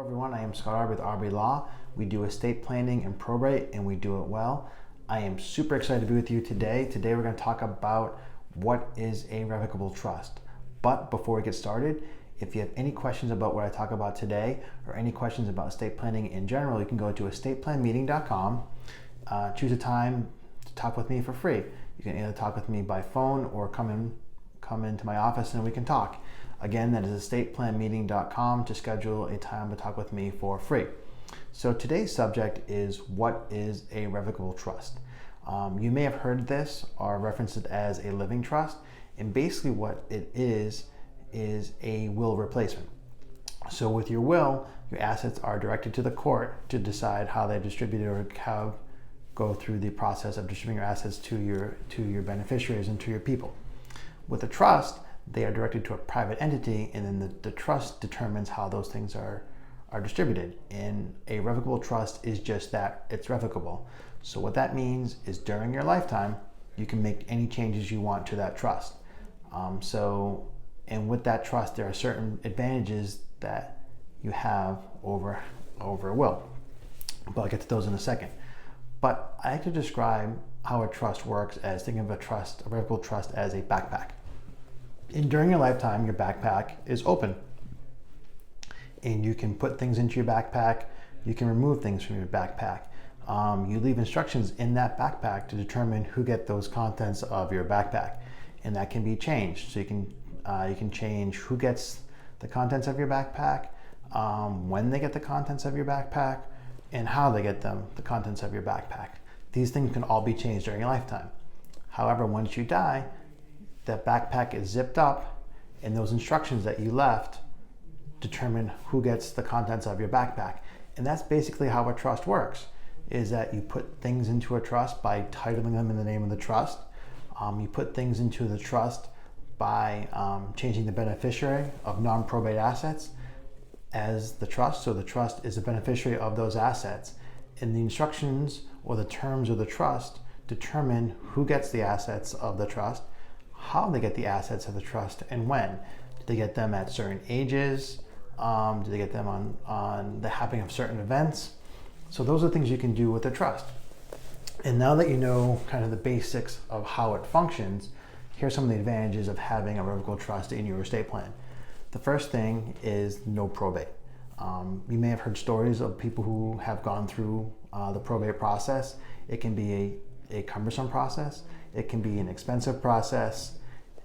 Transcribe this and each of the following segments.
Everyone, I am Scott Arby with Arby Law. We do estate planning and probate, and we do it well. I am super excited to be with you today. Today we're going to talk about what is a revocable trust. But before we get started, if you have any questions about what I talk about today or any questions about estate planning in general, you can go to estateplanmeeting.com, choose a time to talk with me for free. You can either talk with me by phone or come into my office and we can talk. Again, that is estateplanmeeting.com to schedule a time to talk with me for free. So today's subject is what is a revocable trust. You may have heard this or referenced it as a living trust, and basically what it is a will replacement. So with your will, your assets are directed to the court to decide how they're distributed or how go through the process of distributing your assets to your beneficiaries and to your people. With a trust, they are directed to a private entity, and then the trust determines how those things are distributed. And a revocable trust is just that, it's revocable. So what that means is during your lifetime, you can make any changes you want to that trust. And with that trust, there are certain advantages that you have over a will. But I'll get to those in a second. But I like to describe how a trust works as thinking of a revocable trust as a backpack. And during your lifetime, your backpack is open. And you can put things into your backpack, you can remove things from your backpack. You leave instructions in that backpack to determine who get those contents of your backpack. And that can be changed. So you can change who gets the contents of your backpack, when they get the contents of your backpack, and how they get the contents of your backpack. These things can all be changed during your lifetime. However, once you die, that backpack is zipped up, and those instructions that you left determine who gets the contents of your backpack. And that's basically how a trust works, is that you put things into a trust by titling them in the name of the trust. You put things into the trust by changing the beneficiary of non-probate assets as the trust. So the trust is a beneficiary of those assets. And the instructions or the terms of the trust determine who gets the assets of the trust, how they get the assets of the trust, and when. Do they get them at certain ages? Do they get them on the happening of certain events? So those are things you can do with a trust. And now that you know kind of the basics of how it functions, here's some of the advantages of having a revocable trust in your estate plan. The first thing is no probate. You may have heard stories of people who have gone through the probate process. It can be a cumbersome process, it can be an expensive process,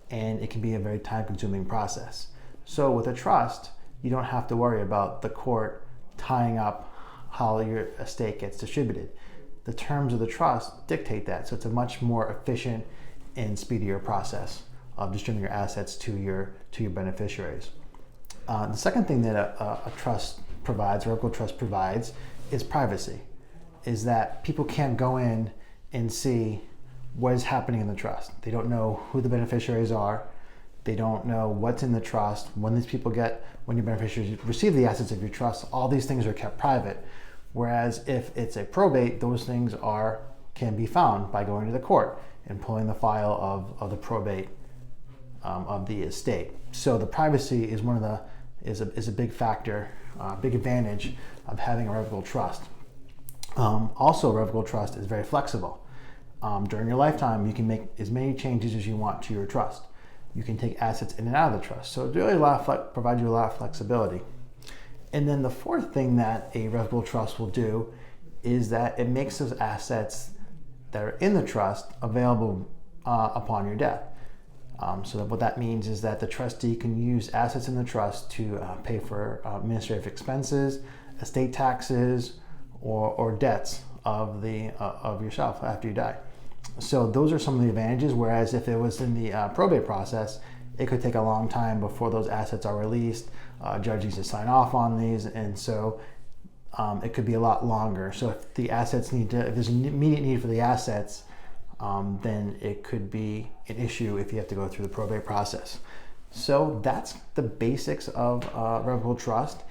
and it can be a very time-consuming process. So with a trust, you don't have to worry about the court tying up how your estate gets distributed. The terms of the trust dictate that, so it's a much more efficient and speedier process of distributing your assets to your beneficiaries. The second thing that a trust provides, a revocable trust provides, is privacy. Is that people can't go in and see what is happening in the trust. They don't know who the beneficiaries are. They don't know what's in the trust. When your beneficiaries receive the assets of your trust, all these things are kept private. Whereas if it's a probate, those things can be found by going to the court and pulling the file of the probate of the estate. So the privacy is is a big factor, big advantage of having a revocable trust. Also, a revocable trust is very flexible. During your lifetime, you can make as many changes as you want to your trust. You can take assets in and out of the trust. So it really provides you a lot of flexibility. And then the fourth thing that a revocable trust will do is that it makes those assets that are in the trust available upon your death. So what that means is that the trustee can use assets in the trust to pay for administrative expenses, estate taxes, or debts of yourself after you die. So those are some of the advantages, whereas if it was in the probate process, it could take a long time before those assets are released. Judge needs to sign off on these, and so it could be a lot longer. So if there's an immediate need for the assets, then it could be an issue if you have to go through the probate process. So that's the basics of revocable trust.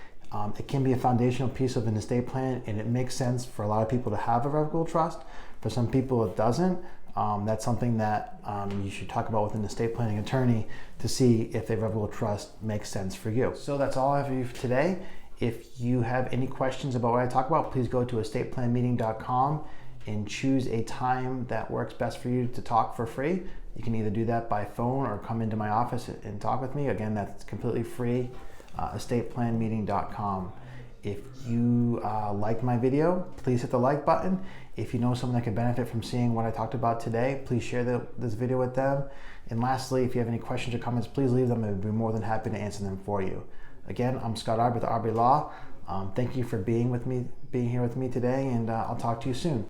It can be a foundational piece of an estate plan, and it makes sense for a lot of people to have a revocable trust. For some people it doesn't. That's something that you should talk about with an estate planning attorney to see if a revocable trust makes sense for you. So that's all I have for you today. If you have any questions about what I talk about, please go to estateplanmeeting.com and choose a time that works best for you to talk for free. You can either do that by phone or come into my office and talk with me. Again, that's completely free, estateplanmeeting.com. If you like my video, please hit the like button. If you know someone that could benefit from seeing what I talked about today, please share this video with them. And lastly, if you have any questions or comments, please leave them. I'd be more than happy to answer them for you. Again, I'm Scott Arby with Arby Law. Thank you for being here with me today, and I'll talk to you soon.